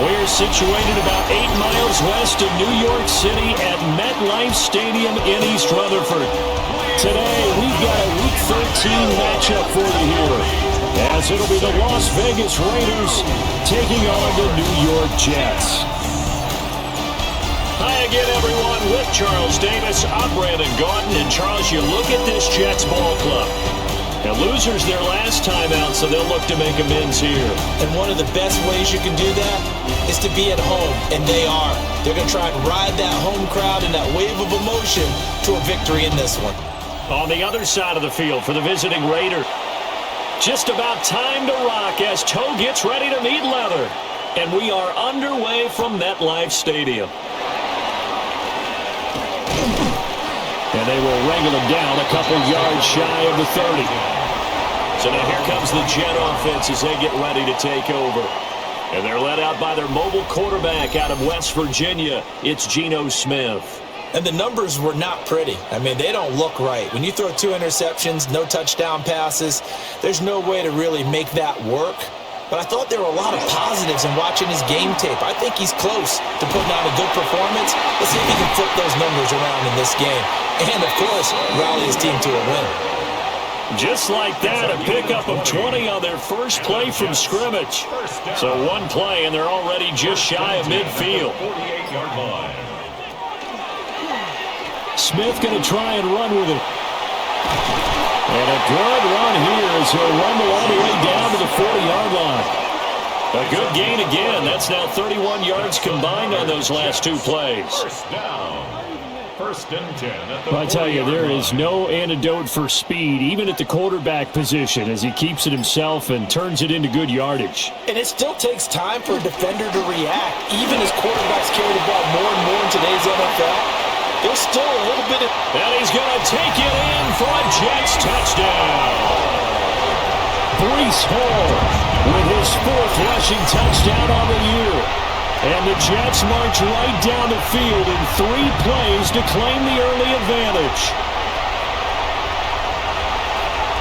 We're situated about 8 miles west of New York City at MetLife Stadium in East Rutherford. Today, we've got a Week 13 matchup for you here, as it'll be the Las Vegas Raiders taking on the New York Jets. Hi again, everyone, with Charles Davis. I'm Brandon Gordon, and Charles, you look at this Jets ball club. Now, losers their last time out, so they'll look to make amends here. And one of the best ways you can do that is to be at home, and they are. They're going to try and ride that home crowd and that wave of emotion to a victory in this one. On the other side of the field for the visiting Raider, just about time to rock as Toe gets ready to meet leather. And we are underway from MetLife Stadium. And they will wrangle him down a couple yards shy of the 30. So now here comes the Jet offense as they get ready to take over. And they're led out by their mobile quarterback out of West Virginia. It's Geno Smith. And the numbers were not pretty. I mean, they don't look right. When you throw 2 interceptions, no touchdown passes, there's no way to really make that work. But I thought there were a lot of positives in watching his game tape. I think he's close to putting on a good performance. Let's see if he can flip those numbers around in this game. And, of course, rally his team to a win. Just like that, a pickup of 20 on their first play from scrimmage. So one play, and they're already just shy of midfield. Smith going to try and run with it. And a good run here as he'll rumble all the way down to the 40-yard line. A good gain again. That's now 31 yards combined on those last 2 plays. First down. First and 10. I tell you, there is no antidote for speed, even at the quarterback position, as he keeps it himself and turns it into good yardage. And it still takes time for a defender to react. Even as quarterbacks carry the ball more and more in today's NFL, there's still a little bit of... And he's going to take it in for a Jets touchdown. Breece Hall with his 4th rushing touchdown on the year. And the Jets march right down the field in 3 plays to claim the early advantage.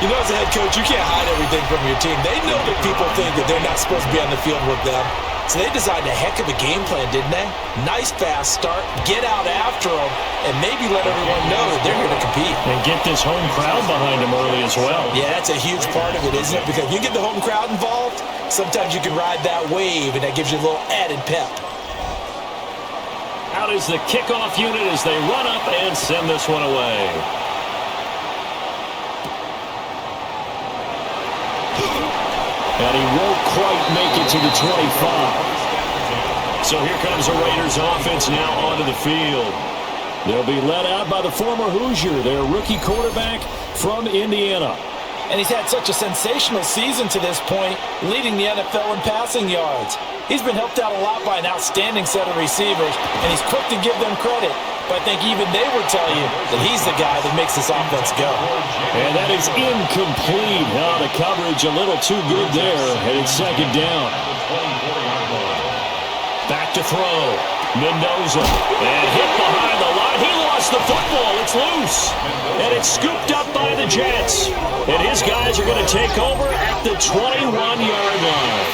You know, as a head coach, you can't hide everything from your team. They know that people think that they're not supposed to be on the field with them. So they designed a heck of a game plan, didn't they? Nice fast start, get out after them, and maybe let everyone know that they're here to compete. And get this home crowd behind them early as well. Yeah, that's a huge part of it, isn't it? Because if you get the home crowd involved, sometimes you can ride that wave, and that gives you a little added pep. Out is the kickoff unit as they run up and send this one away. And he won't quite make it to the 25. So here comes the Raiders offense now onto the field. They'll be led out by the former Hoosier, their rookie quarterback from Indiana. And he's had such a sensational season to this point, leading the NFL in passing yards. He's been helped out a lot by an outstanding set of receivers, and he's quick to give them credit. But I think even they would tell you that he's the guy that makes this offense go. And that is incomplete. Now the coverage a little too good there, and it's 2nd down. Back to throw. Mendoza. And hit behind the line. He lost the football. It's loose. And it's scooped up by the Jets. And his guys are going to take over at the 21-yard line.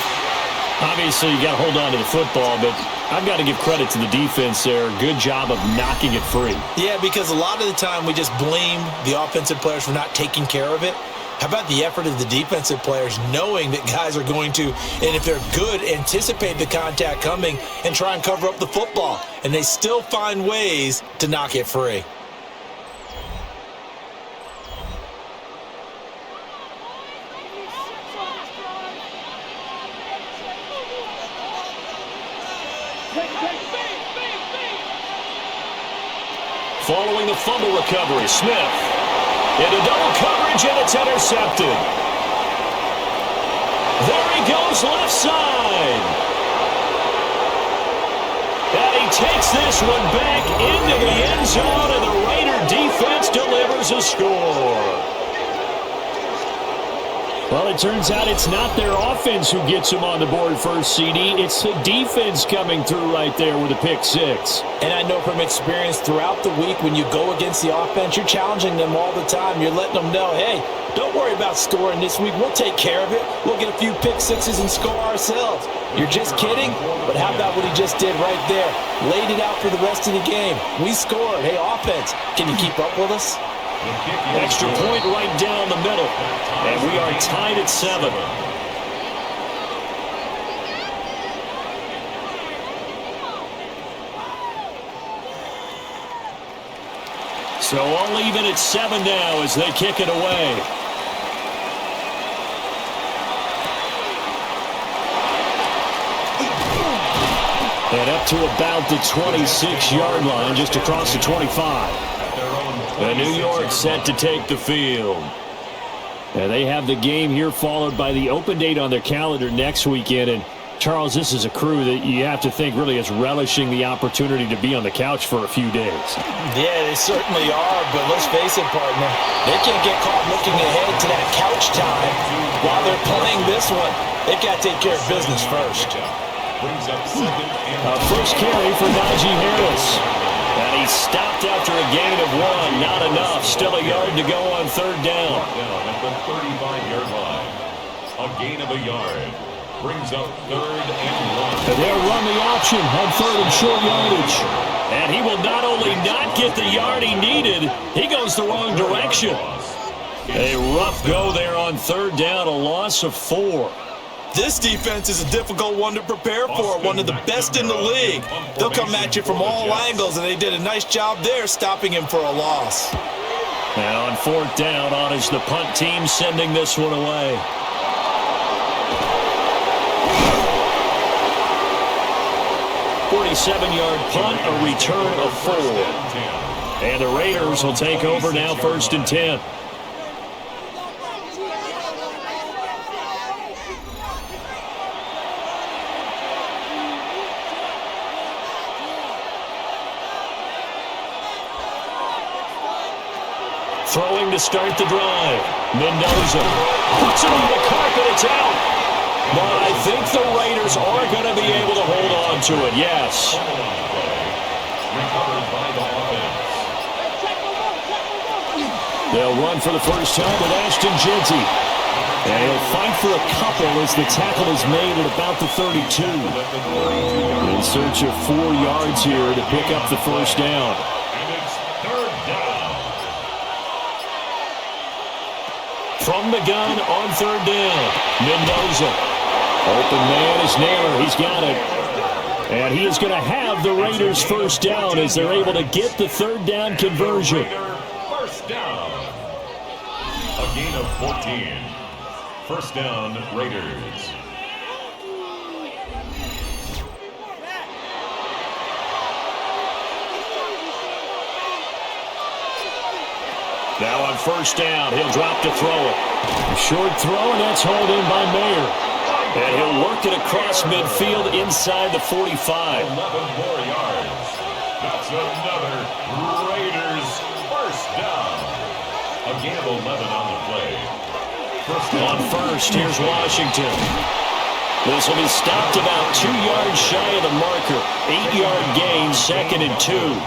Obviously, you got to hold on to the football, but I've got to give credit to the defense there. Good job of knocking it free. Yeah, because a lot of the time we just blame the offensive players for not taking care of it. How about the effort of the defensive players knowing that guys are going to, and if they're good, anticipate the contact coming and try and cover up the football. And they still find ways to knock it free. Following the fumble recovery, Smith into double coverage, and it's intercepted. There he goes left side. And he takes this one back into the end zone, and the Raider defense delivers a score. Well, it turns out it's not their offense who gets them on the board first, CD. It's the defense coming through right there with a pick six. And I know from experience throughout the week when you go against the offense, you're challenging them all the time. You're letting them know, hey, don't worry about scoring this week. We'll take care of it. We'll get a few pick sixes and score ourselves. You're just kidding? But how about what he just did right there? Laid it out for the rest of the game. We scored. Hey, offense, can you keep up with us? Extra point right down the middle. And we are tied at 7. So all even at 7 now as they kick it away. And up to about the 26-yard line, just across the 25. And New York set to take the field. And they have the game here followed by the open date on their calendar next weekend. And Charles, this is a crew that you have to think really is relishing the opportunity to be on the couch for a few days. Yeah, they certainly are, but let's face it, partner. They can't get caught looking ahead to that couch time while they're playing this one. They got to take care of business first. First carry for Najee Harris. And he stopped after a gain of 1. Not enough. Still a yard to go on third down. At the 35-yard line. A gain of a yard. Brings up 3rd and 1. And they'll run the option on 3rd and short yardage. And he will not only not get the yard he needed, he goes the wrong direction. A rough go there on 3rd down. A loss of 4. This defense is a difficult one to prepare for, one of the best in the league. They'll come at you from all angles, and they did a nice job there stopping him for a loss. And on 4th down, on is the punt team sending this one away. .47-yard punt, a return of 4. And the Raiders will take over now 1st and 10. Throwing to start the drive. Mendoza puts it on the carpet. It's out. But I think the Raiders are going to be able to hold on to it. Yes. They'll run for the first time with Jeanty. And he'll fight for a couple as the tackle is made at about the 32. In search of 4 yards here to pick up the first down. From the gun on 3rd down, Mendoza. Open man is Naylor. He's got it. And he is going to have the Raiders first down as they're able to get the 3rd down conversion. First down. A gain of 14. First down, Raiders. Now on first down, he'll drop to throw it. A short throw, and that's hauled in by Mayer. And he'll work it across midfield inside the 45. 11 more yards. That's another Raiders first down. A gain of 11 on the play. On first, here's Washington. This will be stopped about 2 yards shy of the marker. 8-yard gain, 2nd and 2.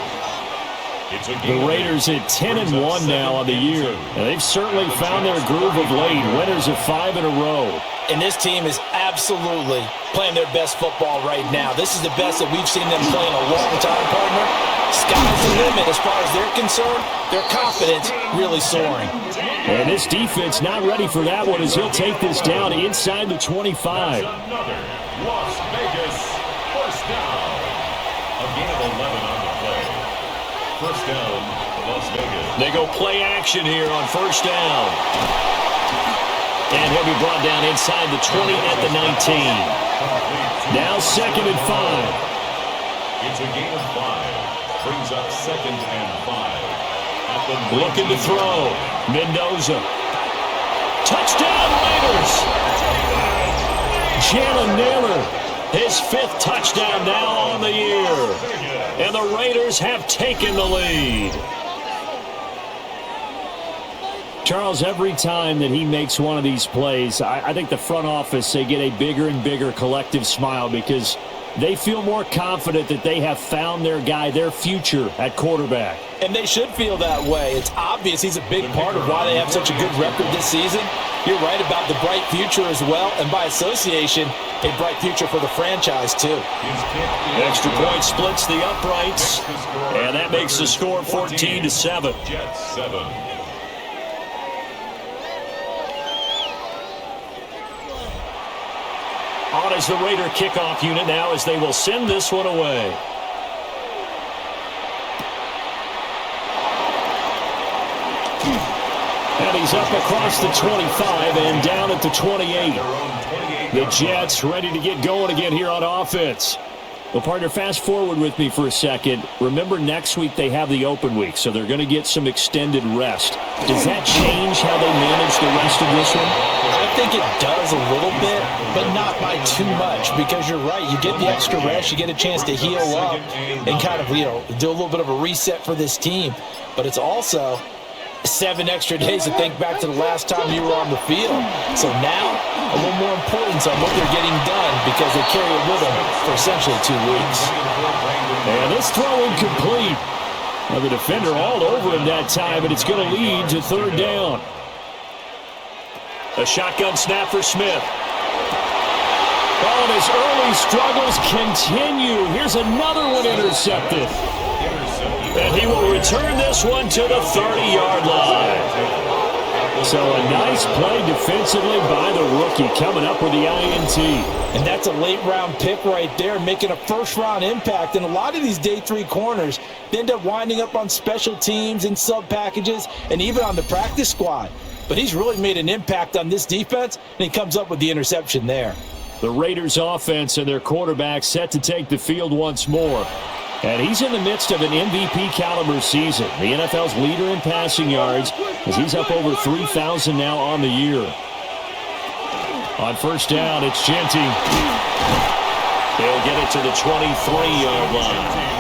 The Raiders at 10-1 now on the year. And they've certainly found their groove of late. Winners of 5 in a row. And this team is absolutely playing their best football right now. This is the best that we've seen them play in a long time, partner. Sky's the limit as far as they're concerned. Their confidence really soaring. And this defense not ready for that one as he'll take this down inside the 25. Another Las Vegas first down. A gain of 11 on the play. First down, Las Vegas. They go play action here on first down. And he'll be brought down inside the 20 at the 19. Now 2nd and 5. It's a gain of 5. Brings up 2nd and 5. Looking to throw. Mendoza. Touchdown Raiders. Jalen Naylor. His 5th touchdown now on the year. And the Raiders have taken the lead. Charles, every time that he makes one of these plays, I think the front office, they get a bigger and bigger collective smile because they feel more confident that they have found their guy, their future at quarterback. And they should feel that way. It's obvious he's a big part of why they have such a good record this season. You're right about the bright future as well, and by association, a bright future for the franchise too. Extra point splits the uprights, and that makes the score 14-7. Jets 7. On is the Raider kickoff unit now as they will send this one away. And he's up across the 25 and down at the 28. The Jets ready to get going again here on offense. Well, partner, fast forward with me for a second. Remember, next week they have the open week, so they're going to get some extended rest. Does that change how they manage the rest of this one? I think it does a little bit, but not by too much, because you're right. You get the extra rest, you get a chance to heal up and kind of, do a little bit of a reset for this team. But it's also 7 extra days to think back to the last time you were on the field. So now, a little more importance on what they're getting done because they carry it with them for essentially 2 weeks. And this throw incomplete. Well, the defender all over him that time, and it's going to lead to 3rd down. A shotgun snap for Smith. Oh, and his early struggles continue. Here's another one intercepted. And he will return this one to the 30-yard line. So a nice play defensively by the rookie coming up with the INT. And that's a late-round pick right there, making a first-round impact. And a lot of these day 3 corners, they end up winding up on special teams and sub-packages and even on the practice squad. But he's really made an impact on this defense, and he comes up with the interception there. The Raiders' offense and their quarterback set to take the field once more. And he's in the midst of an MVP-caliber season. The NFL's leader in passing yards as he's up over 3,000 now on the year. On first down, it's Jeanty. He'll get it to the 23-yard line.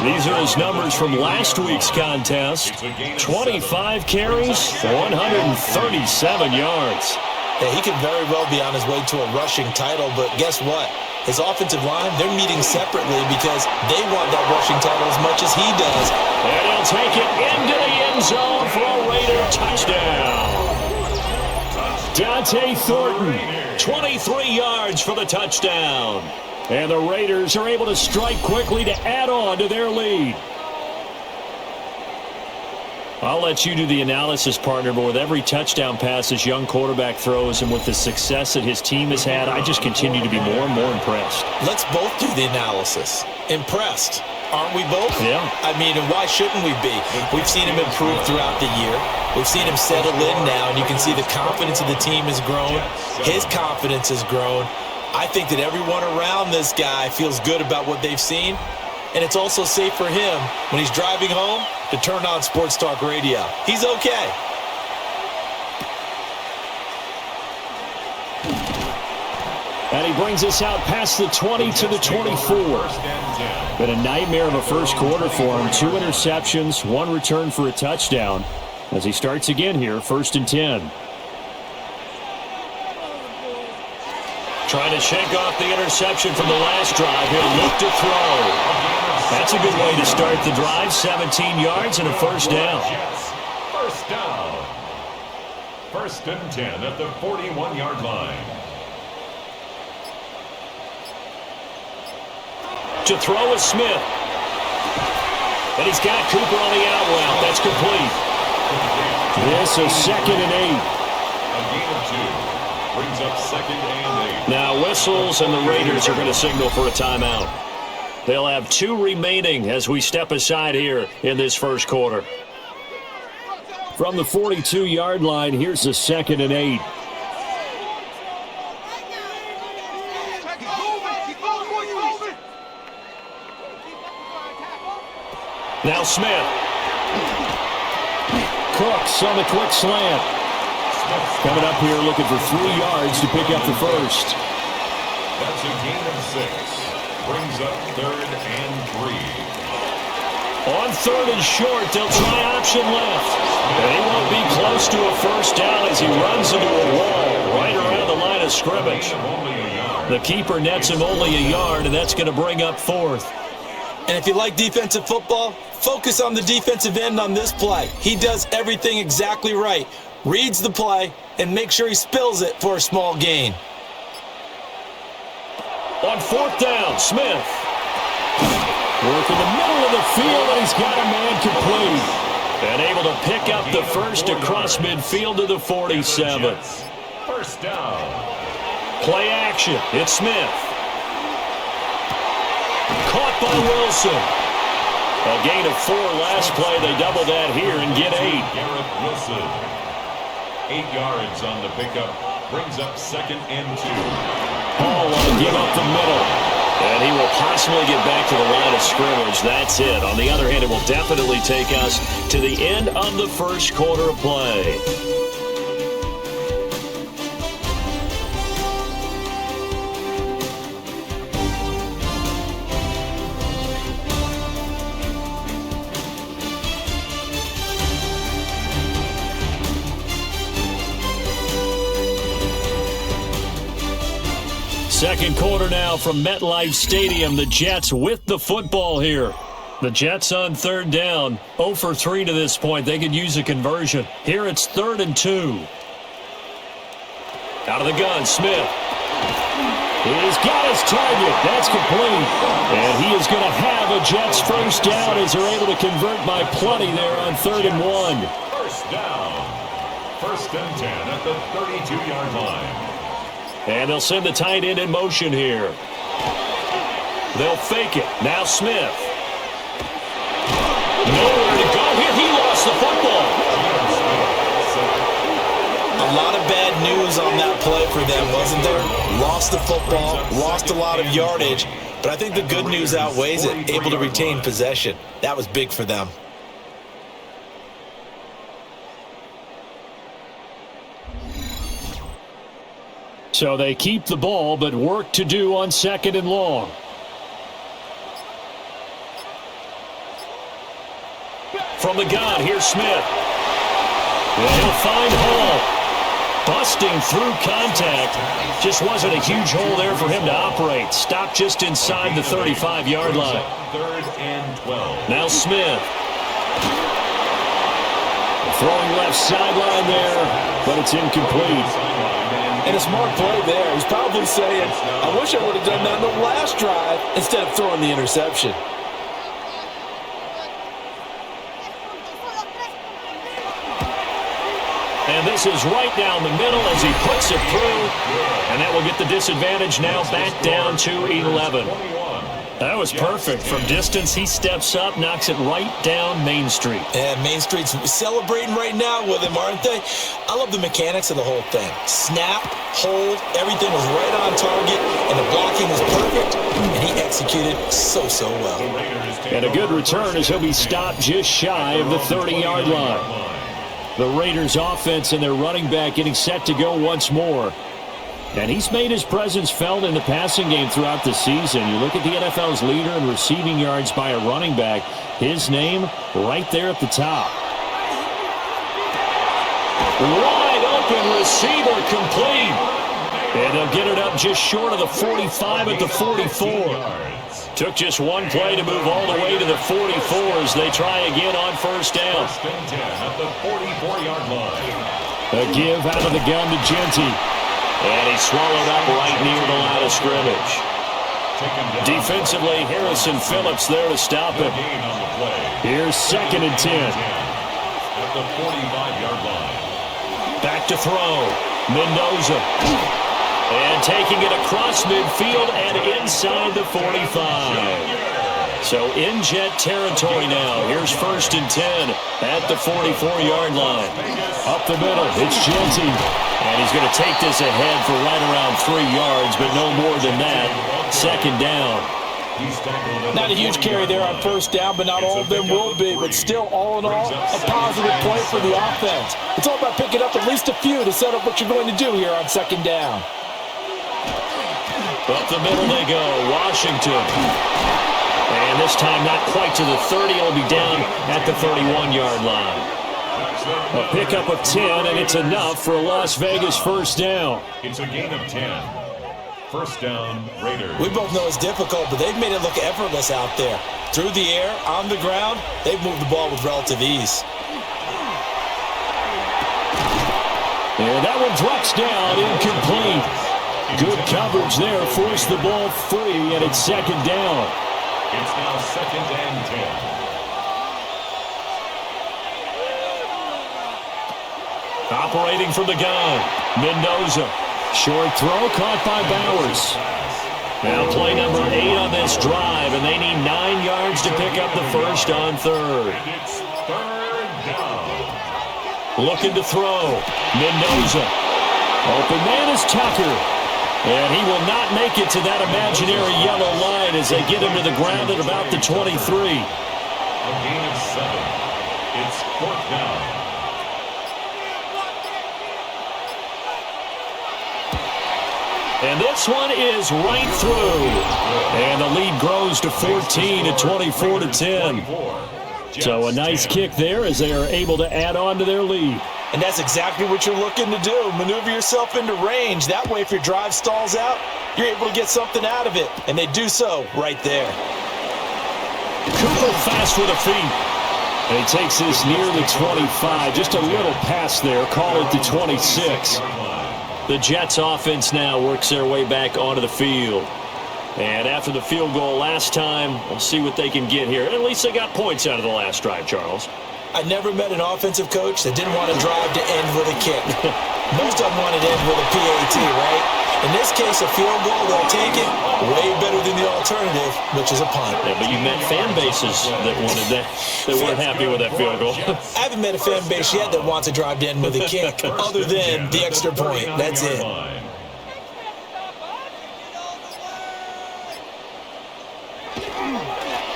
These are his numbers from last week's contest. 25 carries, 137 yards. Yeah, he could very well be on his way to a rushing title, but guess what? His offensive line, they're meeting separately because they want that rushing title as much as he does. And he'll take it into the end zone for a Raider touchdown. Dante Thornton, 23 yards for the touchdown. And the Raiders are able to strike quickly to add on to their lead. I'll let you do the analysis, partner, but with every touchdown pass this young quarterback throws and with the success that his team has had, I just continue to be more and more impressed. Let's both do the analysis. Impressed. Aren't we both? Yeah. I mean, and why shouldn't we be? We've seen him improve throughout the year. We've seen him settle in now, and you can see the confidence of the team has grown. His confidence has grown. I think that everyone around this guy feels good about what they've seen. And it's also safe for him when he's driving home to turn on Sports Talk Radio. He's okay. And he brings us out past the 20 to the 24. Been a nightmare of a first quarter for him. 2 interceptions, 1 return for a touchdown. As he starts again here, 1st and 10. Trying to shake off the interception from the last drive. He'll look to throw. That's a good way to start the drive. 17 yards and a 1st down. First down. 1st and 10 at the 41-yard line. To throw is Smith. And he's got Cooper on the out route. That's complete. This is 2nd and 8. A gain of 2. Brings up 2nd and 8. Now whistles, and the Raiders are going to signal for a timeout. They'll have 2 remaining as we step aside here in this first quarter. From the 42-yard line, here's the 2nd and 8. Now Smith. Cooks on the quick slant. Coming up here looking for 3 yards to pick up the first. That's a gain of 6. Brings up 3rd and 3. On 3rd and short, they'll try option left. And he won't be close to a first down as he runs into a wall right around the line of scrimmage. The keeper nets him only a yard, and that's going to bring up 4th. And if you like defensive football, focus on the defensive end on this play. He does everything exactly right. Reads the play and make sure he spills it for a small gain. On 4th down, Smith. Work in the middle of the field, and he's got a man complete. And able to pick up the first across midfield to the 47. First down. Play action. It's Smith. Caught by Wilson. A gain of 4 last play. They double that here and get 8. Garrett Wilson. 8 yards on the pickup. Brings up 2nd and 2. Hall will give up the middle. And he will possibly get back to the line of scrimmage. That's it. On the other hand, it will definitely take us to the end of the first quarter of play. Second quarter now from MetLife Stadium. The Jets with the football here. The Jets on 3rd down. 0 for 3 to this point. They could use a conversion. Here it's 3rd and 2. Out of the gun, Smith. He's got his target. That's complete. And he is going to have a Jets first down as they're able to convert by plenty there on 3rd and 1. First down. 1st and 10 at the 32-yard line. And they'll send the tight end in motion here. They'll fake it. Now Smith. Nowhere to go here. He lost the football. A lot of bad news on that play for them, wasn't there? Lost the football, lost a lot of yardage, but I think the good news outweighs it. Able to retain possession. That was big for them. So they keep the ball, but work to do on 2nd and long. From the gun, here's Smith. And he'll find Hall. Busting through contact. Just wasn't a huge hole there for him to operate. Stopped just inside the 35-yard line. 3rd and 12. Now Smith. Throwing left sideline there, but it's incomplete. And a smart play there. He's probably saying, I wish I would have done that in the last drive instead of throwing the interception. And this is right down the middle as he puts it through. And that will get the disadvantage now back down to 11. That was perfect. From distance, he steps up, knocks it right down Main Street. And Main Street's celebrating right now with him, aren't they? I love the mechanics of the whole thing. Snap, hold, everything was right on target, and the blocking was perfect, and he executed so well. And a good return as he'll be stopped just shy of the 30-yard line. The Raiders offense and their running back getting set to go once more. And he's made his presence felt in the passing game throughout the season. You look at the NFL's leader in receiving yards by a running back. His name right there at the top. Wide open receiver complete. And they'll get it up just short of the 45 at the 44. Took just one play to move all the way to the 44 as they try again on first down. 1st and 10 at the 44-yard line. A give out of the gun to Jeanty. And he's swallowed up right near the line of scrimmage. Defensively, Harrison Phillips there to stop him. Here's 2nd and 10. At the 45-yard line. Back to throw. Mendoza. And taking it across midfield and inside the 45. So in Jet territory now. Here's 1st and 10 at the 44-yard line. Up the middle, it's Jeanty. And he's going to take this ahead for right around 3 yards, but no more than that. 2nd down. Not a huge carry there on first down, but not all of them will be. But still, all in all, a positive play for the offense. It's all about picking up at least a few to set up what you're going to do here on 2nd down. Up the middle they go. Washington. And this time not quite to the 30. It'll be down at the 31-yard line. A pickup of 10, and it's enough for a Las Vegas first down. It's a gain of 10. First down, Raiders. We both know it's difficult, but they've made it look effortless out there. Through the air, on the ground, they've moved the ball with relative ease. And that one drops down, incomplete. Good coverage there, forced the ball free, and it's second down. It's now second and 10. Operating from the gun, Mendoza. Short throw caught by Bowers. Now play number 8 on this drive, and they need 9 yards to pick up the first on third. And it's third down. Looking to throw, Mendoza. Open man is Tucker. And he will not make it to that imaginary yellow line as they get him to the ground at about the 23. A gain of 7. It's fourth down. And this one is right through. And the lead grows to 14 at 24-10. So a nice kick there as they are able to add on to their lead. And that's exactly what you're looking to do. Maneuver yourself into range. That way, if your drive stalls out, you're able to get something out of it. And they do so right there. Cooper fast with the feet. And he takes this near the 25. Just a little pass there. Call it the 26. The Jets offense now works their way back onto the field. And after the field goal last time, we'll see what they can get here. At least they got points out of the last drive, Charles. I never met an offensive coach that didn't want to drive to end with a kick. Most of them wanted to end with a PAT, right? In this case, a field goal, they'll take it. Way better than the alternative, which is a punt. Yeah, but you met fan bases that wanted that, that weren't happy with that field goal. I haven't met a fan base yet that wants to drive to end with a kick, other than the extra point. That's it.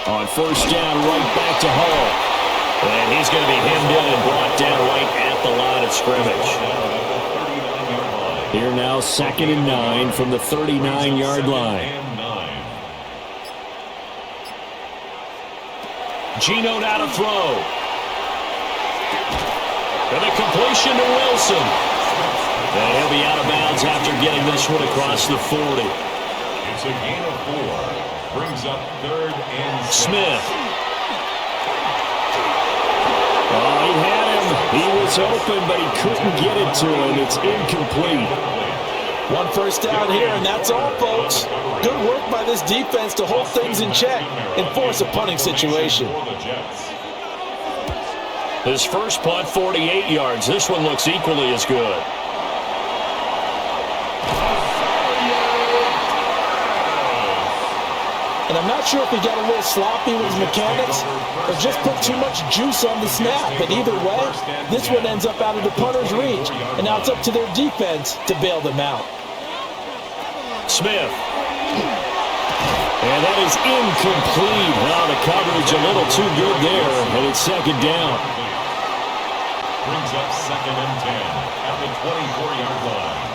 On first down, right back to Hall. And he's going to be hemmed in and brought down right at the line of scrimmage. Here now, 2nd and 9 from the 39-yard line. Geno now to throw. And a completion to Wilson. And he'll be out of bounds after getting this one across the 40. It's a gain of 4. Brings up 3rd and 6. Smith. Oh, he had him. He was open, but he couldn't get it to him. It's incomplete. One first down here, and that's all, folks. Good work by this defense to hold things in check and force a punting situation. His first punt, 48 yards. This one looks equally as good. And I'm not sure if he got a little sloppy with his mechanics or just put too much juice on the snap. But either way, this one ends up out of the punter's reach. And now it's up to their defense to bail them out. Smith. And that is incomplete. Now the coverage a little too good there. And it's second down. Brings up 2nd and 10 at the 24-yard line.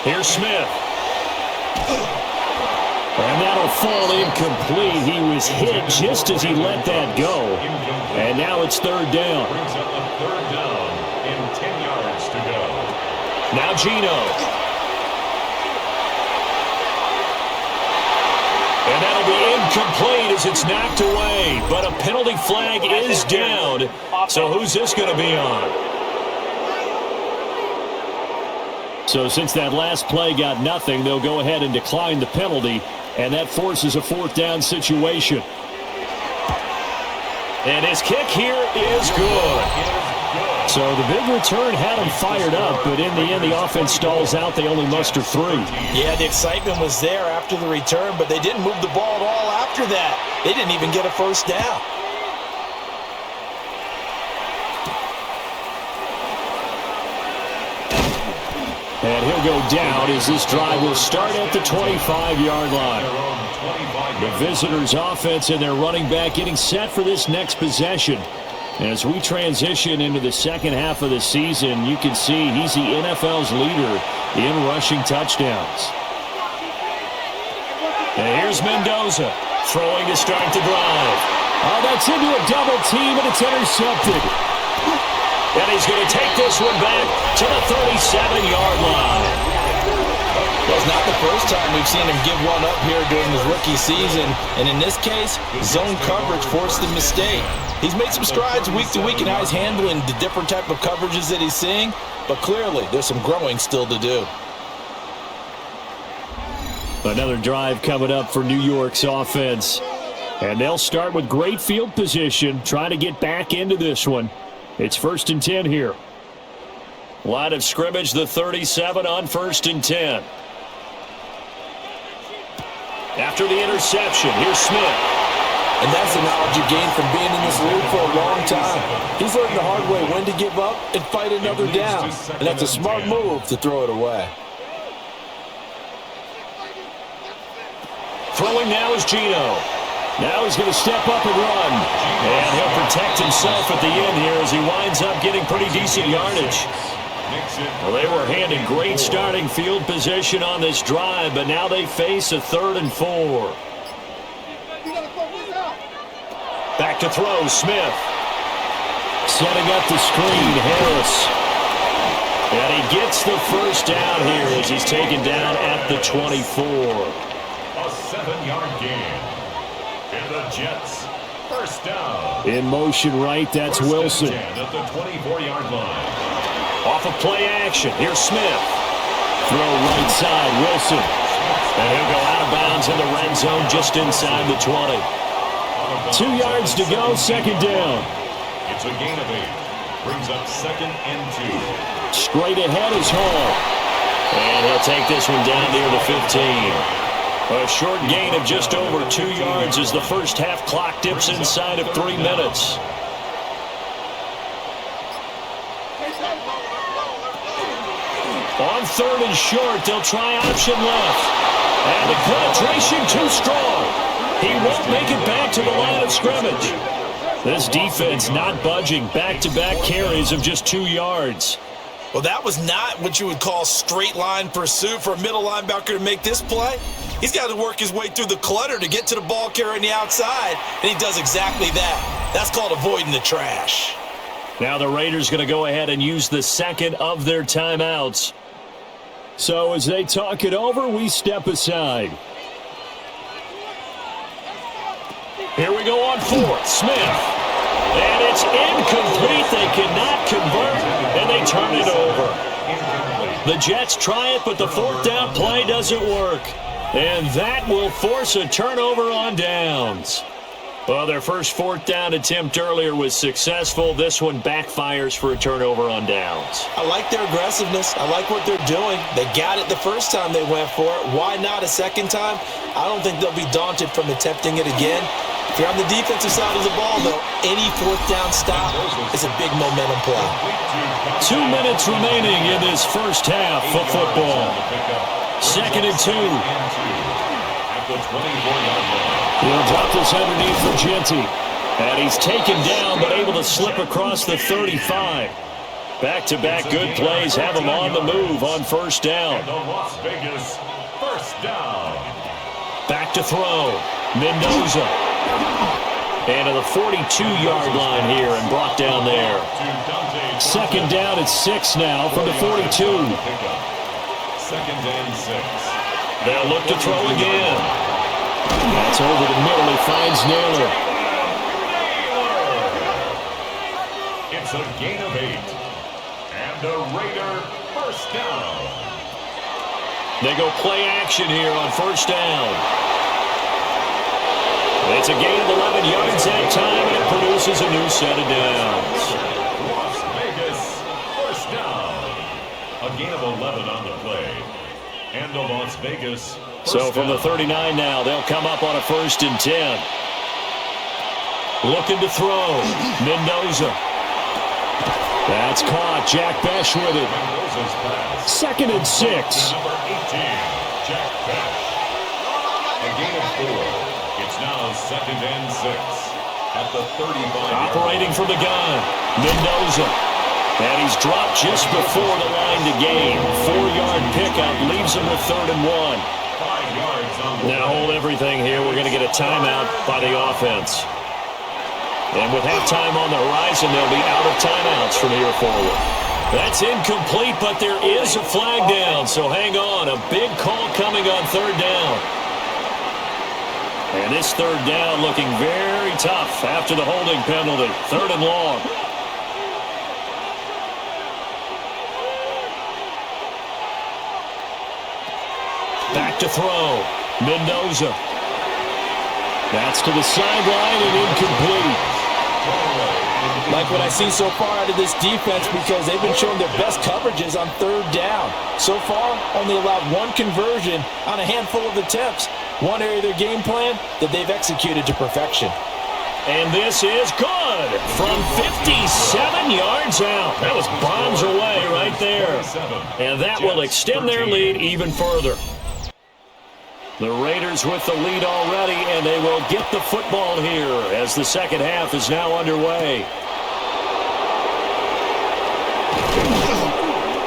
Here's Smith. And that'll fall incomplete. He was hit just as he let that go. And now it's third down. Brings up a 3rd down and 10 yards to go. Now Geno. And that'll be incomplete as it's knocked away. But a penalty flag is down. So who's this going to be on? So since that last play got nothing, they'll go ahead and decline the penalty, and that forces a 4th down situation. And his kick here is good. So the big return had him fired up, but in the end, the offense stalls out. They only muster 3. Yeah, the excitement was there after the return, but they didn't move the ball at all after that. They didn't even get a first down. And he'll go down as this drive will start at the 25-yard line. The visitors' offense and their running back getting set for this next possession. As we transition into the second half of the season, you can see he's the NFL's leader in rushing touchdowns. And here's Mendoza throwing to start the drive. Oh, that's into a double team, and it's intercepted. And he's going to take this one back to the 37-yard line. Well, it's not the first time we've seen him give one up here during his rookie season. And in this case, zone coverage forced the mistake. He's made some strides week to week in how he's handling the different type of coverages that he's seeing. But clearly, there's some growing still to do. Another drive coming up for New York's offense. And they'll start with great field position, trying to get back into this one. It's 1st and 10 here. Line of scrimmage, the 37 on 1st and 10. After the interception, here's Smith. And that's the knowledge you gain from being in this league for a long time. He's learned the hard way when to give up and fight another down. And that's a smart move to throw it away. Throwing now is Geno. Now he's going to step up and run. And he'll protect himself at the end here as he winds up getting pretty decent yardage. Well, they were handed great starting field position on this drive, but now they face a 3rd and 4. Back to throw, Smith. Setting up the screen, Harris. And he gets the first down here as he's taken down at the 24. A 7-yard gain. And the Jets, first down. In motion right, that's Wilson. At the 24-yard line. Off of play action, here's Smith. Throw right side, Wilson. And he'll go out of bounds in the red zone just inside the 20. 2 yards to go, 2nd down. It's a gain of 8. Brings up 2nd and 2. Straight ahead is Hall. And he'll take this one down near the 15. A short gain of just over 2 yards as the first half clock dips inside of 3 minutes. On 3rd and short, they'll try option left. And the penetration too strong. He won't make it back to the line of scrimmage. This defense not budging. Back-to-back carries of just 2 yards. Well, that was not what you would call straight line pursuit for a middle linebacker to make this play. He's got to work his way through the clutter to get to the ball carrier on the outside, and he does exactly that. That's called avoiding the trash. Now the Raiders going to go ahead and use the second of their timeouts. So as they talk it over, we step aside. Here we go on 4th. Smith. And it's incomplete. They cannot convert, and they turn it over. The Jets try it, but the 4th down play doesn't work. And that will force a turnover on downs. Well, their first 4th down attempt earlier was successful. This one backfires for a turnover on downs. I like their aggressiveness. I like what they're doing. They got it the first time they went for it. Why not a second time? I don't think they'll be daunted from attempting it again. If you're on the defensive side of the ball, though, any 4th down stop is a big momentum play. 2 minutes remaining in this first half of football. 2nd and 2. At the 24-yard line. He'll drop this underneath for Jeanty. And he's taken down, but able to slip across the 35. Back-to-back good plays have him on the move on 1st down. And the Las Vegas first down. Back to throw. Mendoza. And to the 42-yard line here and brought down there. 2nd down at 6 now from the 42. 2nd and 6. They'll look to throw again. That's over the middle. He finds Naylor. It's a gain of 8. And a Raider first down. They go play action here on 1st down. It's a gain of 11 yards that time, and it produces a new set of downs. Las Vegas first down. A gain of 11 on the play. And the Las Vegas So from the 39 now, they'll come up on a 1st and 10. Looking to throw. Mendoza. That's caught. Jack Besh with it. 2nd and 6. Number 18, Jack Besh. A gain of 4. It's now 2nd and 6. at the 35. Operating from the gun, Mendoza. And he's dropped just before the line to gain. 4-yard pickup leaves him with 3rd and 1. 5 yards on the Now hold everything here. We're going to get a timeout by the offense. And with halftime on the horizon, they'll be out of timeouts from here forward. That's incomplete, but there is a flag down, so hang on. A big call coming on 3rd down. And this 3rd down looking very tough after the holding penalty. 3rd and long. Back to throw. Mendoza. That's to the sideline and incomplete. Like what I see so far out of this defense, because they've been showing their best coverages on 3rd down. So far, only allowed 1 conversion on a handful of attempts. One area of their game plan that they've executed to perfection. And this is good from 57 yards out. That was bombs away right there. And that will extend their lead even further. The Raiders with the lead already, and they will get the football here as the second half is now underway.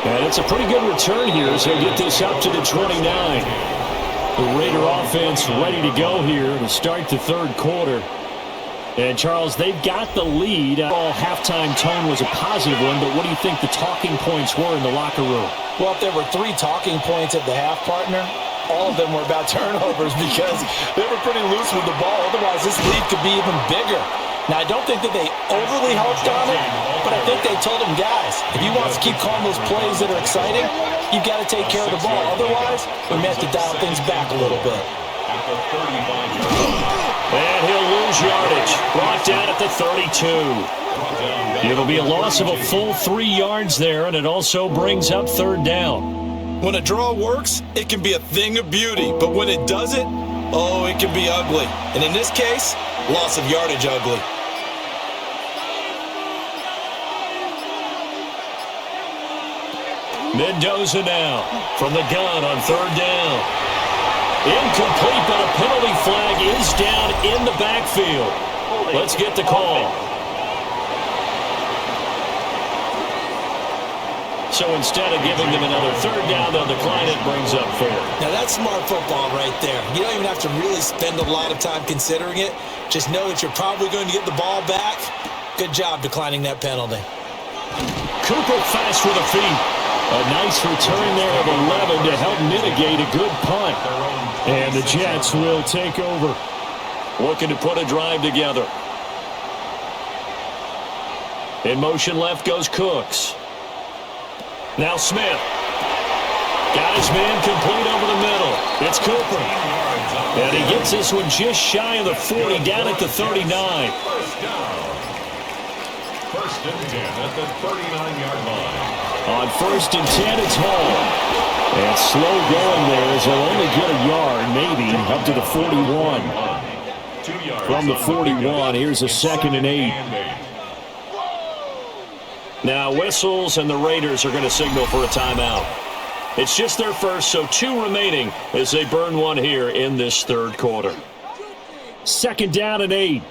And it's a pretty good return here as they get this up to the 29. The Raider offense ready to go here to start the 3rd quarter. And, Charles, they've got the lead. All halftime tone was a positive one, but what do you think the talking points were in the locker room? Well, if there were 3 talking points at the half, partner, all of them were about turnovers because they were pretty loose with the ball. Otherwise, this lead could be even bigger. Now, I don't think that they overly harped on it, but I think they told them, guys, if you want to keep calling those plays that are exciting, you've got to take care of the ball. Otherwise, we may have to dial things back a little bit. at the 35. And he'll lose yardage. Brought down at the 32. It'll be a loss of a full 3 yards there, and it also brings up 3rd down. When a draw works, it can be a thing of beauty, but when it doesn't, oh, it can be ugly. And in this case, loss of yardage ugly. Mendoza now from the gun on 3rd down. Incomplete, but a penalty flag is down in the backfield. Let's get the call. So instead of giving them another 3rd down, they'll decline it, brings up 4th. Now that's smart football right there. You don't even have to really spend a lot of time considering it. Just know that you're probably going to get the ball back. Good job declining that penalty. Cooper fast with the feet. A nice return there of 11 to help mitigate a good punt. And the Jets will take over. Looking to put a drive together. In motion left goes Cooks. Now Smith. Got his man complete over the middle. It's Cooper. And he gets this one just shy of the 40, down at the 39. First down. 1st and 10 at the 39-yard line. On 1st and 10, it's Hall. And slow going there as they'll only get a yard, maybe, up to the 41. 2 yards From the 41, here's a 2nd and 8. Now whistles, and the Raiders are going to signal for a timeout. It's just their first, so 2 remaining as they burn one here in this 3rd quarter. 2nd down and 8.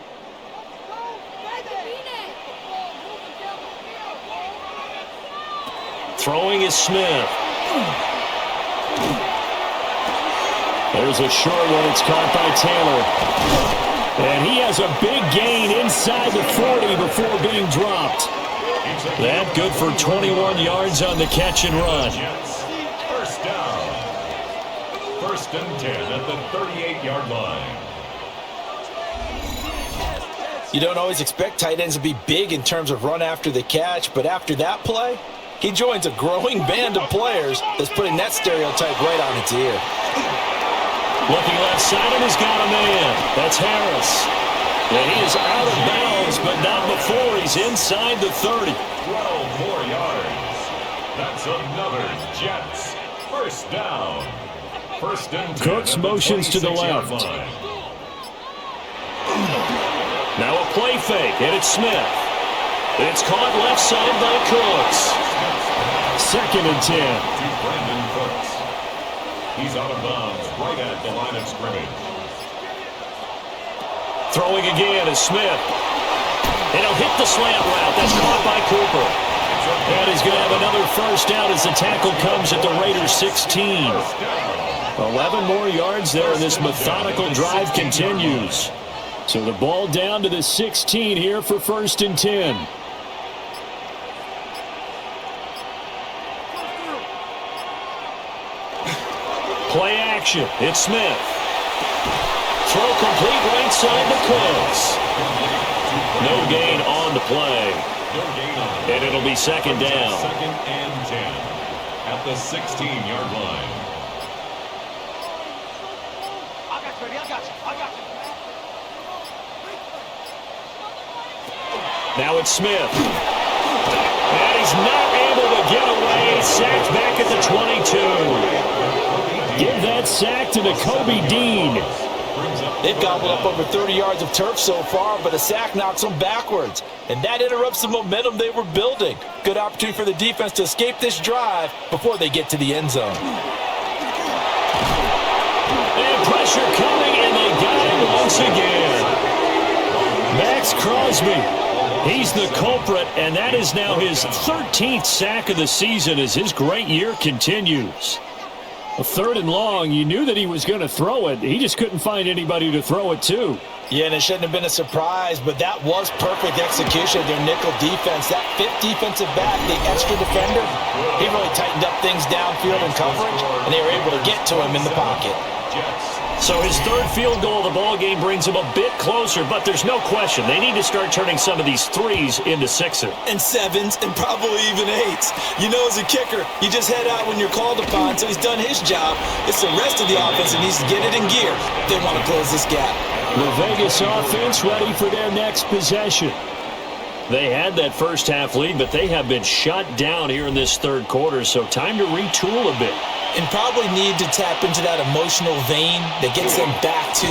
Throwing is Smith. There's a short one. It's caught by Taylor. And he has a big gain inside the 40 before being dropped. That good for 21 yards on the catch and run. First down. 1st and 10 at the 38-yard line. You don't always expect tight ends to be big in terms of run after the catch, but after that play, he joins a growing band of players that's putting that stereotype right on its ear. Looking left side, and he's got a man. That's Harris. And he is out of bounds, but not before he's inside the 30. 12 more yards. That's another Jets. First down. 1st and 10. Cooks motions to the left. Line. Now a play fake, and it's Smith. It's caught left side by Cooks. 2nd and 10. To Brandon Cooks. He's out of bounds right at the line of scrimmage. Throwing again is Smith. And he'll hit the slant route. That's caught by Cooper. And he's going to have another first down as the tackle comes at the Raiders' 16. 11 more yards there, and this methodical drive continues. So the ball down to the 16 here for 1st and 10. Play action. It's Smith. Throw complete right side to Cooks. No gain on the play. And it'll be 2nd down. 2nd and 10 at the 16-yard line. Now it's Smith. And he's not able to get away. Sacked back at the 22. Give that sack to Nakobe Dean. They've gobbled up over 30 yards of turf so far, but a sack knocks them backwards. And that interrupts the momentum they were building. Good opportunity for the defense to escape this drive before they get to the end zone. And pressure coming, and they got him once again. Max Crosby. He's the culprit, and that is now his 13th sack of the season as his great year continues. A 3rd and long, you knew that he was going to throw it. He just couldn't find anybody to throw it to. Yeah, and it shouldn't have been a surprise, but that was perfect execution of their nickel defense. That 5th defensive back, the extra defender, he really tightened up things downfield in coverage, and they were able to get to him in the pocket. So his 3rd field goal of the ball game brings him a bit closer, but there's no question they need to start turning some of these 3s into 6s. And 7s, and probably even 8s. You know, as a kicker, you just head out when you're called upon, so he's done his job. It's the rest of the offense that needs to get it in gear if they want to close this gap. The Vegas offense ready for their next possession. They had that first half lead, but they have been shut down here in this 3rd quarter, so time to retool a bit. And probably need to tap into that emotional vein that gets them back to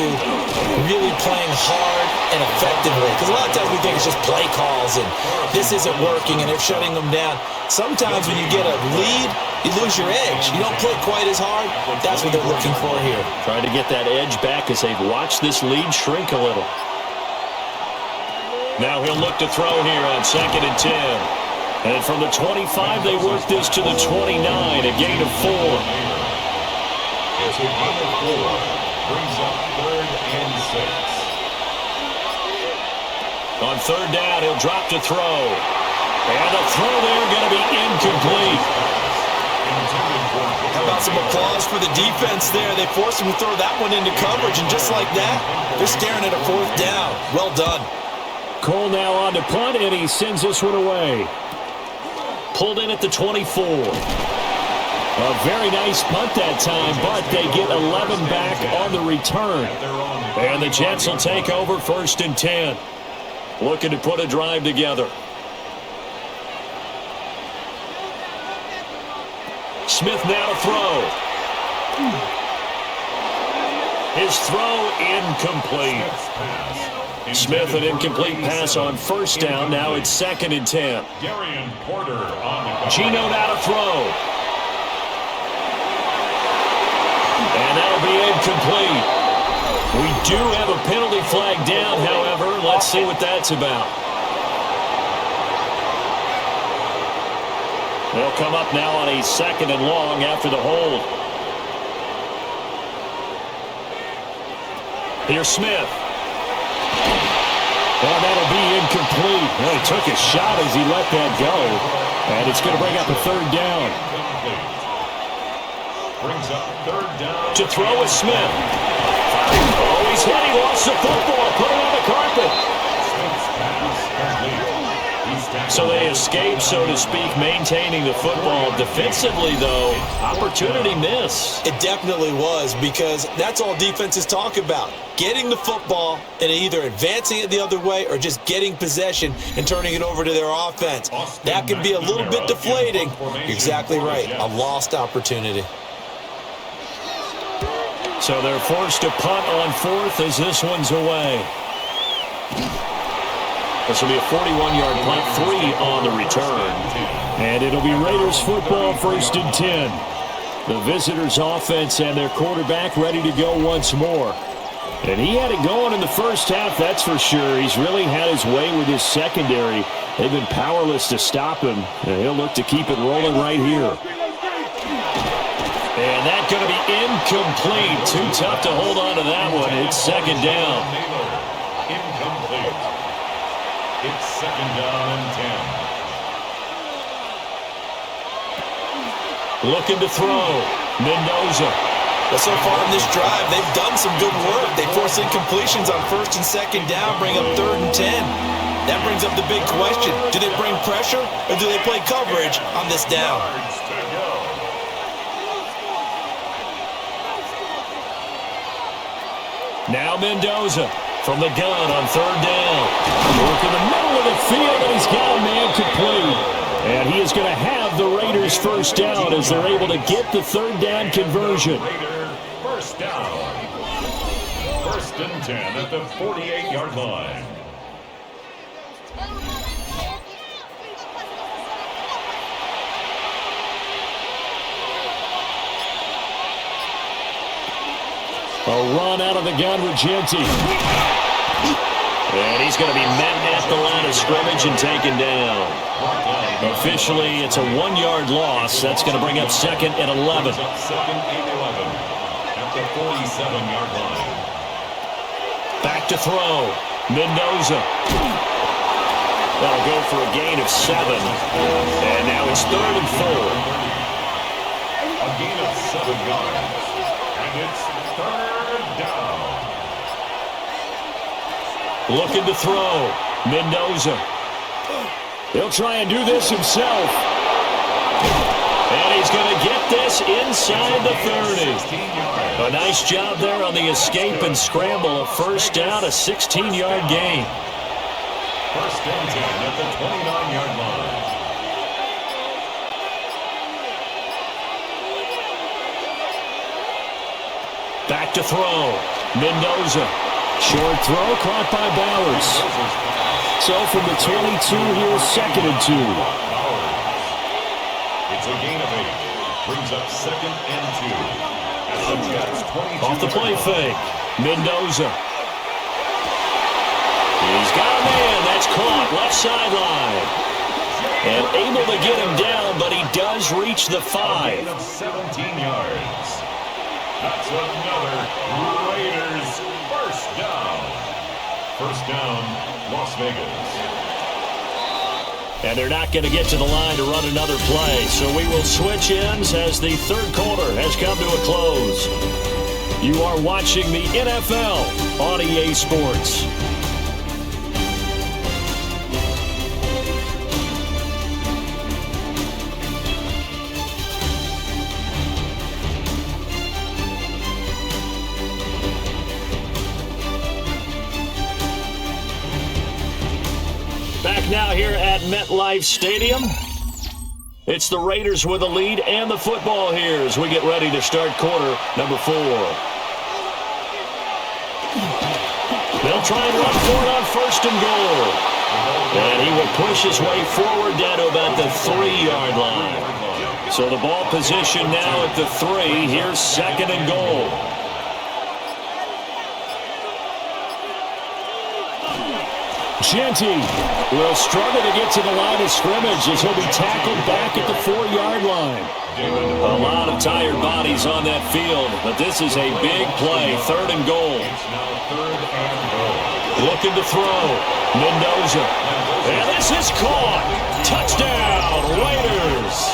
really playing hard and effectively. Because a lot of times we think it's just play calls and this isn't working and they're shutting them down. Sometimes when you get a lead, you lose your edge. You don't play quite as hard. That's what they're looking for here. Trying to get that edge back as they've watched this lead shrink a little. Now he'll look to throw here on 2nd and 10. And from the 25, they work this to the 29, a gain of 4. It's a gain of 4. Brings up 3rd and 6. On 3rd down, he'll drop to throw. And the throw there going to be incomplete. How about some applause for the defense there? They forced him to throw that one into coverage, and just like that, they're staring at a 4th down. Well done. Cole now on to punt, and he sends this one away. Pulled in at the 24. A very nice punt that time, but they get 11 back on the return. And the Jets will take over 1st and 10. Looking to put a drive together. Smith now to throw. His throw incomplete. Smith, an incomplete pass on 1st down. Now it's 2nd and 10. Geno now to throw. And that'll be incomplete. We do have a penalty flag down, however. Let's see what that's about. They'll come up now on a 2nd and long after the hold. Here's Smith. Well, that'll be incomplete. Well, he took a shot as he let that go. And it's going to bring up a 3rd down. Brings up 3rd down. To throw is Smith. Oh, he's hit. He lost the football. Put it on the carpet. So they escape, so to speak, maintaining the football. Defensively, though, opportunity miss. It definitely was, because that's all defenses talk about. Getting the football and either advancing it the other way or just getting possession and turning it over to their offense. That can be a little bit deflating. You're exactly right. A lost opportunity. So they're forced to punt on 4th as this one's away. This will be a 41-yard punt, 3 on the return. And it'll be Raiders football, 1st and 10. The visitors' offense and their quarterback ready to go once more. And he had it going in the first half, that's for sure. He's really had his way with his secondary. They've been powerless to stop him, and he'll look to keep it rolling right here. And that's going to be incomplete. Too tough to hold on to that one. It's second down. Incomplete. It's second down and 10. Looking to throw. Mendoza. But so far in this drive, they've done some good work. They force incompletions on first and second down, bring up third and 10. That brings up the big question. Do they bring pressure or do they play coverage on this down? Now Mendoza from the gun on third down. Work in the middle of the field, and he's got a man complete. And he is going to have the Raiders first down as they're able to get the third down conversion. First down. First and 10 at the 48-yard line. A run out of the gun with Jeanty. And he's going to be met at the line of scrimmage and taken down. Officially, it's a 1-yard loss. That's going to bring up second and 11. Second and 11 at the 47-yard line. Back to throw. Mendoza. That'll go for a gain of 7. And now it's third and 4. A gain of 7 yards. And it's third down. Looking to throw. Mendoza. He'll try and do this himself. And he's going to get this inside the 30. A nice job there on the escape and scramble. A first down, a 16-yard gain. First and 10 at the 29-yard line. Back to throw. Mendoza. Short throw caught by Bowers. So from the 22, here's second and 2. It's a gain of 8. Brings up second and 2. At the Jets' 22. Off the play fake. Mendoza. He's got a man. That's caught. Left sideline. And able to get him down, but he does reach the 5. Gain of 17 yards. That's another Raiders first down. First down, Las Vegas. And they're not going to get to the line to run another play, so we will switch ends as the third quarter has come to a close. You are watching the NFL on EA Sports. Back now here at MetLife Stadium. It's the Raiders with a lead and the football here as we get ready to start quarter number 4. They'll try and run for it on first and goal. And he will push his way forward down to about the 3-yard line. So the ball position now at the 3. Here's second and goal. Jeanty will struggle to get to the line of scrimmage as he'll be tackled back at the 4-yard line. A lot of tired bodies on that field, but this is a big play, third and goal. Looking to throw, Mendoza. And this is caught. Touchdown, Raiders.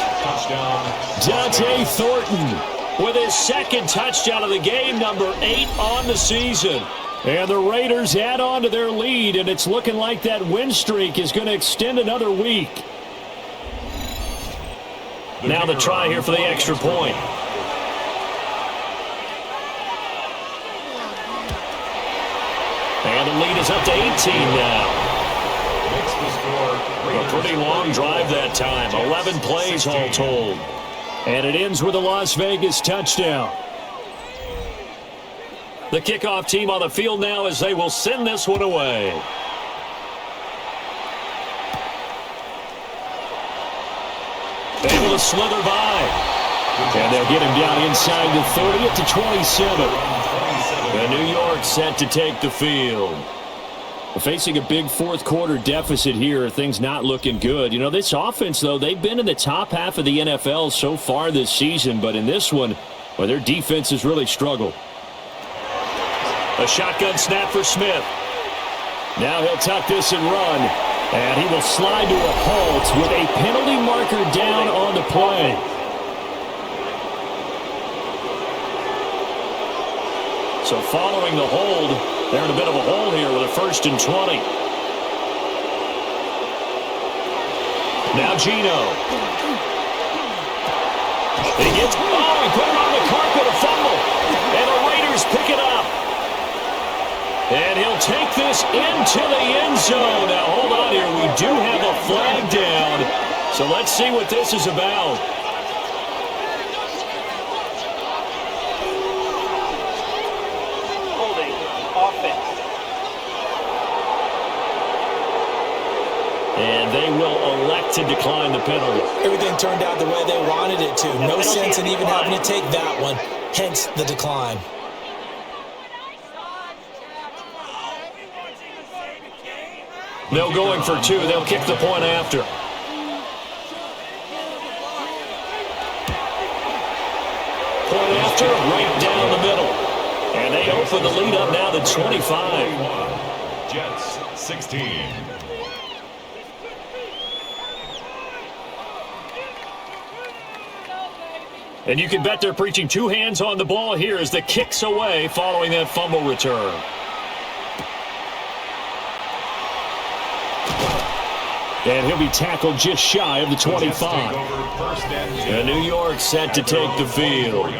Dante Thornton with his second touchdown of the game, number 8 on the season. And the Raiders add on to their lead, and it's looking like that win streak is going to extend another week. Now the try here for the extra point. And the lead is up to 18 now. A pretty long drive that time, 11 plays all told. And it ends with a Las Vegas touchdown. The kickoff team on the field now as they will send this one away. Able to slither by. And they'll get him down inside the 30 at the 27. And New York set to take the field. Facing a big fourth quarter deficit here, things not looking good. You know, this offense, though, they've been in the top half of the NFL so far this season, but in this one, well, their defense has really struggled. A shotgun snap for Smith. Now he'll tuck this and run, and he will slide to a halt with a penalty marker down on the play. So following the hold, they're in a bit of a hole here with a 1st and 20. Now Geno. He put it on the carpet, a fumble. And the Raiders pick it up. And he'll take this into the end zone. Now hold on here, we do have a flag down. So let's see what this is about. And they will elect to decline the penalty. Everything turned out the way they wanted it to. No sense in even having to take that one, hence the decline. They'll going for 2. They'll kick the point after. Point after, right down the middle. And they open the lead up now to 25. Jets 16. And you can bet they're preaching 2 hands on the ball here as the kick's away following that fumble return. And he'll be tackled just shy of the 25. And New York set to take the field.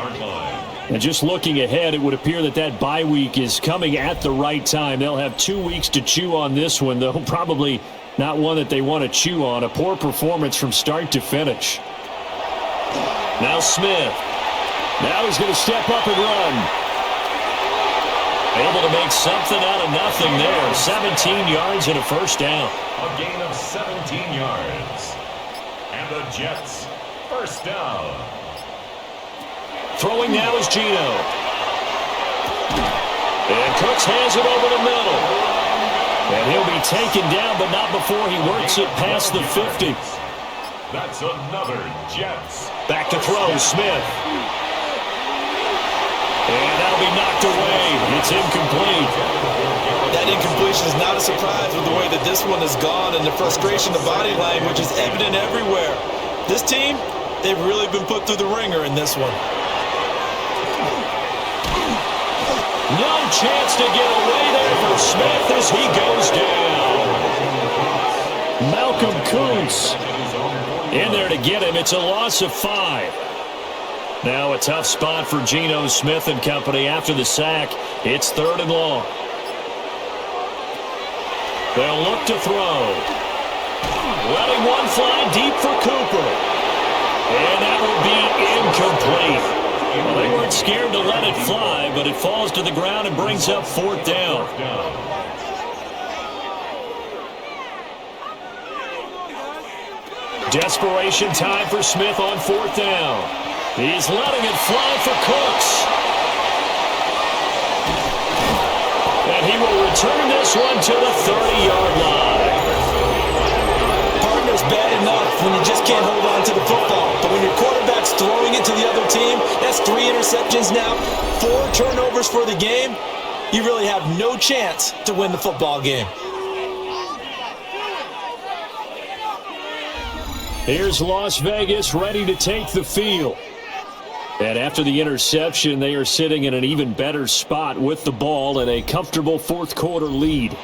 And just looking ahead, it would appear that that bye week is coming at the right time. They'll have 2 weeks to chew on this one, though probably not one that they want to chew on. A poor performance from start to finish. Now Smith. Now he's going to step up and run. Able to make something out of nothing there. 17 yards and a 1st down. A gain of 17 yards. And the Jets, 1st down. Throwing now is Geno. And Cooks hands it over the middle. And he'll be taken down, but not before he works it past the 50. That's another Jets. Back to throw, Smith. And that'll be knocked away. It's incomplete. That incompletion is not a surprise with the way that this one has gone, and the frustration, the body language is evident everywhere. This team, they've really been put through the ringer in this one. No chance to get away there for Smith as he goes down. Malcolm Kuntz in there to get him. It's a loss of 5. Now a tough spot for Geno Smith and company after the sack. It's 3rd and long. They'll look to throw. Letting one fly deep for Cooper. And that will be incomplete. Well, they weren't scared to let it fly, but it falls to the ground and brings up 4th down. Desperation time for Smith on 4th down. He's letting it fly for Cooks. And he will return this one to the 30-yard line. Partner's bad enough when you just can't hold on to the football. But when your quarterback's throwing it to the other team, that's 3 interceptions now, 4 turnovers for the game. You really have no chance to win the football game. Here's Las Vegas ready to take the field. And after the interception, they are sitting in an even better spot with the ball and a comfortable 4th quarter lead.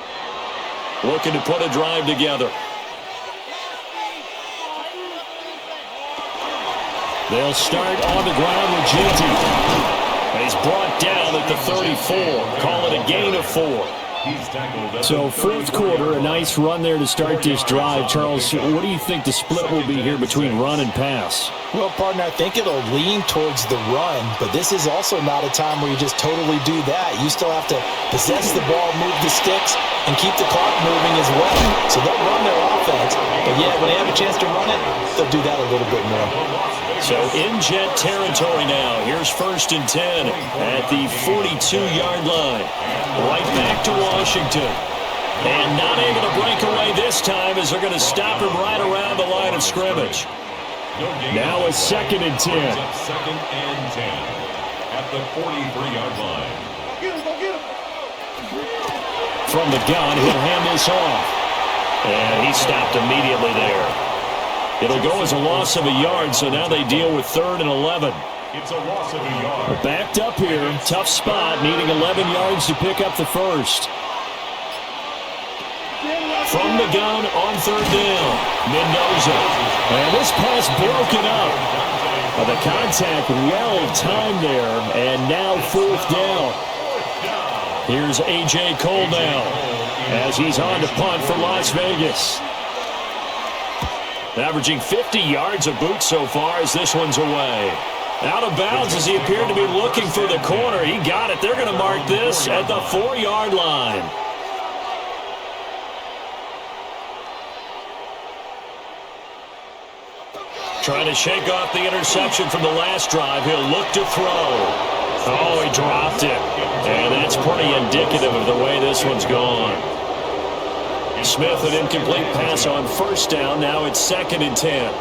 Looking to put a drive together. They'll start on the ground with Jeanty. And he's brought down at the 34. Call it a gain of 4. So 4th quarter, a nice run there to start this drive. Charles, what do you think the split will be here between run and pass? Well, partner, I think it'll lean towards the run, but this is also not a time where you just totally do that. You still have to possess the ball, move the sticks, and keep the clock moving as well. So they'll run their offense, but yeah, when they have a chance to run it, they'll do that a little bit more. So in Jet territory now. Here's 1st and 10 at the 42-yard line. Right back to Washington. And not able to break away this time as they're going to stop him right around the line of scrimmage. Now a 2nd and 10. 2nd and 10 at the 43-yard line. From the gun, he'll hand this off. And he stopped immediately there. It'll go as a loss of a yard, so now they deal with 3rd and 11. It's a loss of a yard. Backed up here, tough spot, needing 11 yards to pick up the first. From the gun on 3rd down, Mendoza. And this pass broken up. The contact, well timed there, and now 4th down. Here's A.J. Cole now, as he's on to punt for Las Vegas. Averaging 50 yards a boot so far as this one's away. Out of bounds as he appeared to be looking for the corner. He got it. They're going to mark this at the 4-yard line. Trying to shake off the interception from the last drive. He'll look to throw. Oh, he dropped it. And that's pretty indicative of the way this one's gone. Smith, an incomplete pass on 1st down. Now it's 2nd and 10.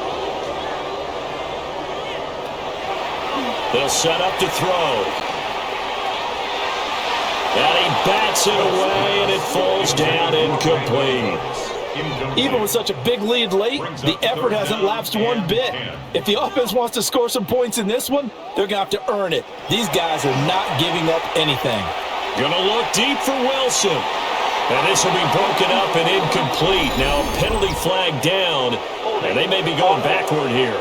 They'll set up to throw. And he bats it away, and it falls down incomplete. Even with such a big lead late, the effort hasn't lapsed one bit. If the offense wants to score some points in this one, they're going to have to earn it. These guys are not giving up anything. Going to look deep for Wilson. And this will be broken up and incomplete. Now a penalty flag down, and they may be going backward here.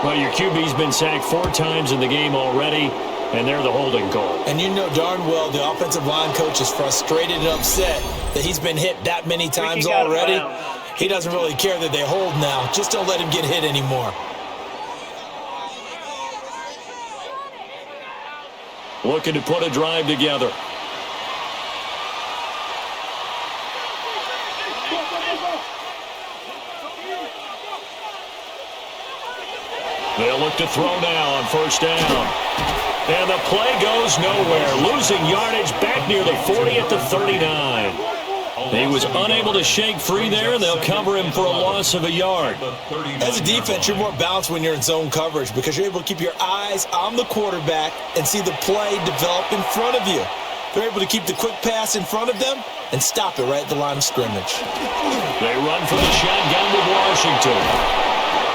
Well, your QB's been sacked 4 times in the game already, and they're the holding call. And you know darn well the offensive line coach is frustrated and upset that he's been hit that many times already. He doesn't really care that they hold now. Just don't let him get hit anymore. Looking to put a drive together. They'll look to throw now on 1st down. And the play goes nowhere. Losing yardage back near the 40 at the 39. He was unable to shake free there, and they'll cover him for a loss of a yard. As a defense, you're more balanced when you're in zone coverage because you're able to keep your eyes on the quarterback and see the play develop in front of you. They're able to keep the quick pass in front of them and stop it right at the line of scrimmage. They run for the shotgun with Washington.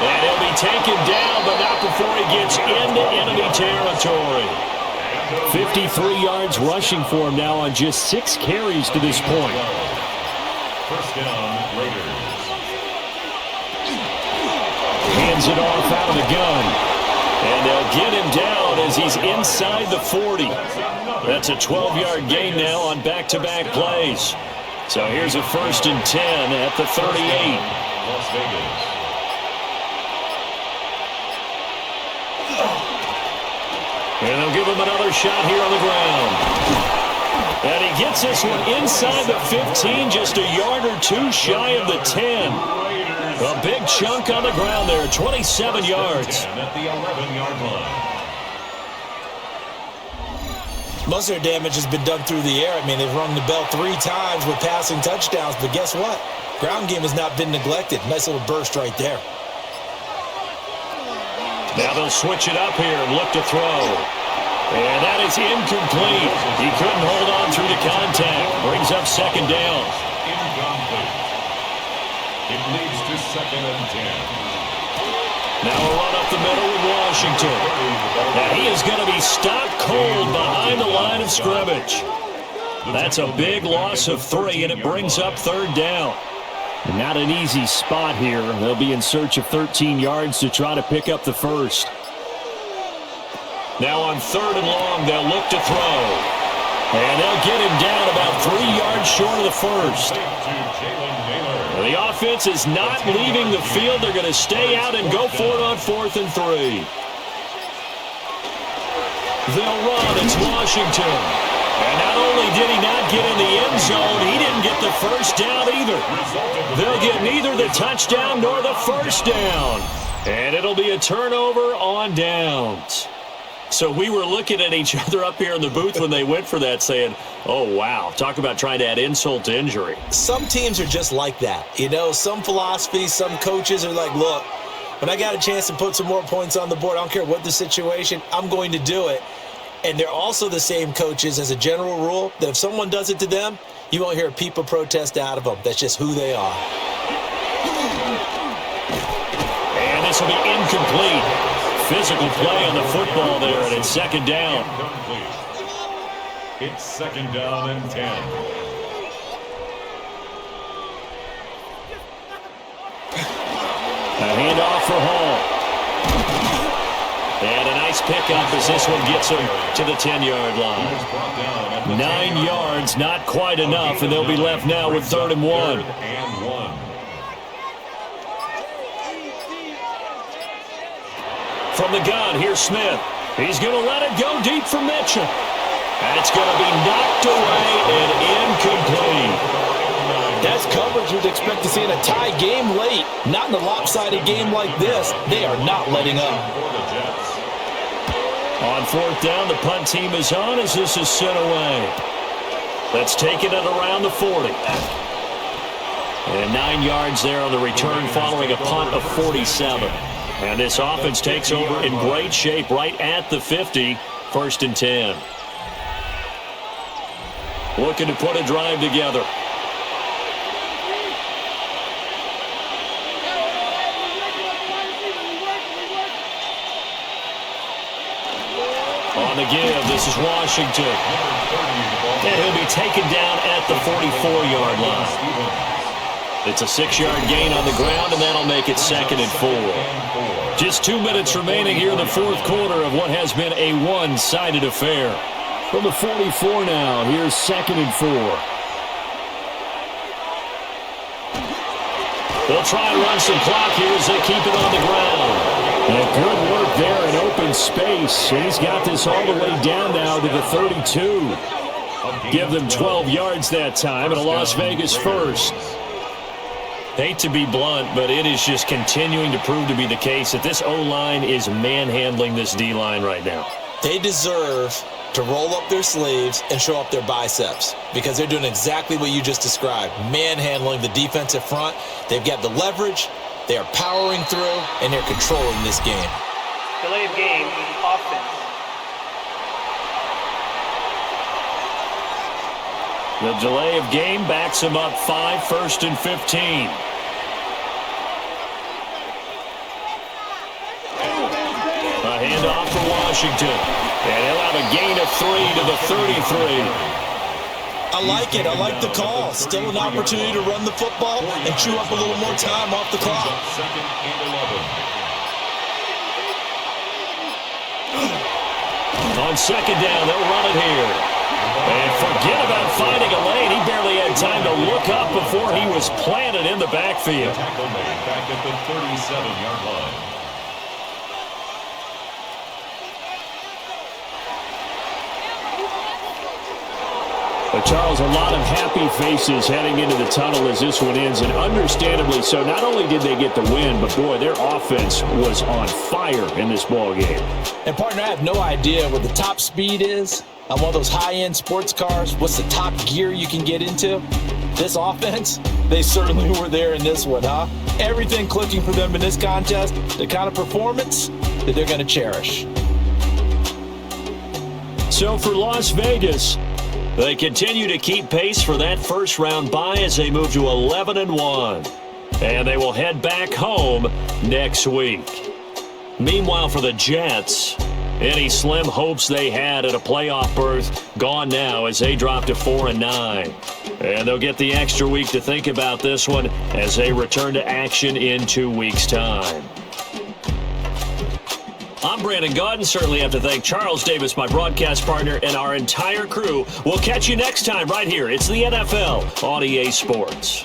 And he'll be taken down, but not before he gets into enemy territory. 53 yards rushing for him now on just 6 carries to this point. 1st down, Raiders. Hands it off out of the gun. And they'll get him down as he's inside the 40. That's a 12-yard gain now on back-to-back plays. So here's a 1st and 10 at the 38. Las Vegas. And they'll give him another shot here on the ground. And he gets this one inside the 15, just a yard or 2 shy of the 10. A big chunk on the ground there, 27 yards. At the 11-yard line. Most of their damage has been done through the air. I mean, they've rung the bell 3 times with passing touchdowns, but guess what? Ground game has not been neglected. Nice little burst right there. Now they'll switch it up here and look to throw. And that is incomplete. He couldn't hold on through the contact. Brings up 2nd down. Incomplete. It leads to 2nd and 10. Now a run up the middle with Washington. And he is going to be stopped cold behind the line of scrimmage. That's a big loss of 3, and it brings up 3rd down. Not an easy spot here. They'll be in search of 13 yards to try to pick up the first. Now on 3rd and long, they'll look to throw. And they'll get him down about 3 yards short of the first. The offense is not leaving the field. They're going to stay out and go for it on 4th and 3. They'll run. It's Washington. And not only did he not get in the end zone, he didn't get the first down either. They'll get neither the touchdown nor the first down. And it'll be a turnover on downs. So we were looking at each other up here in the booth when they went for that saying, oh, wow, talk about trying to add insult to injury. Some teams are just like that. You know, some philosophies, some coaches are like, look, when I got a chance to put some more points on the board, I don't care what the situation, I'm going to do it. And they're also the same coaches as a general rule that if someone does it to them, you won't hear a peep of protest out of them. That's just who they are. And this will be incomplete. Physical play on the football there, and it's second down. It's second down and 10. A handoff for Hall. And a nice pickup as this one gets him to the 10-yard line. 9 yards, not quite enough, and they'll be left now with 3rd and 1. From the gun, here's Smith. He's going to let it go deep for Mitchell. And it's going to be knocked away and incomplete. That's coverage you'd expect to see in a tie game late. Not in a lopsided game like this. They are not letting up. On 4th down, the punt team is on as this is sent away. Let's take it at around the 40. And 9 yards there on the return following a punt of 47. And this offense takes over in great shape right at the 50, 1st and 10. Looking to put a drive together. On the give, this is Washington. And he'll be taken down at the 44-yard line. It's a 6-yard gain on the ground, and that'll make it 2nd and 4. Just 2 minutes remaining here in the 4th quarter of what has been a one-sided affair. From the 44 now, here's 2nd and 4. They'll try and run some clock here as they keep it on the ground. And good work there in open space. And he's got this all the way down now to the 32. Give them 12 yards that time, and a Las Vegas first. Hate to be blunt, but it is just continuing to prove to be the case that this O-line is manhandling this D-line right now. They deserve to roll up their sleeves and show up their biceps because they're doing exactly what you just described, manhandling the defensive front. They've got the leverage, they are powering through, and they're controlling this game. Delay of game, offense. The delay of game backs him up 5, 1st and 15. A handoff for Washington. And he'll have a gain of 3 to the 33. I like it. I like the call. Still an opportunity to run the football and chew up a little more time off the clock. 2nd and 11. On 2nd down, they'll run it here. And forget about finding a lane. He barely had time to look up before he was planted in the backfield. Tackle made back at the 37-yard line. But Charles, a lot of happy faces heading into the tunnel as this one ends, and understandably so. Not only did they get the win, but boy, their offense was on fire in this ball game. And partner, I have no idea what the top speed is on one of those high-end sports cars. What's the top gear you can get into? This offense, they certainly were there in this one, huh? Everything clicking for them in this contest, the kind of performance that they're going to cherish. So for Las Vegas, they continue to keep pace for that first-round bye as they move to 11-1. And they will head back home next week. Meanwhile, for the Jets, any slim hopes they had at a playoff berth gone now as they drop to 4-9. And they'll get the extra week to think about this one as they return to action in 2 weeks' time. I'm Brandon Gaudin. Certainly have to thank Charles Davis, my broadcast partner, and our entire crew. We'll catch you next time right here. It's the NFL on EA Sports.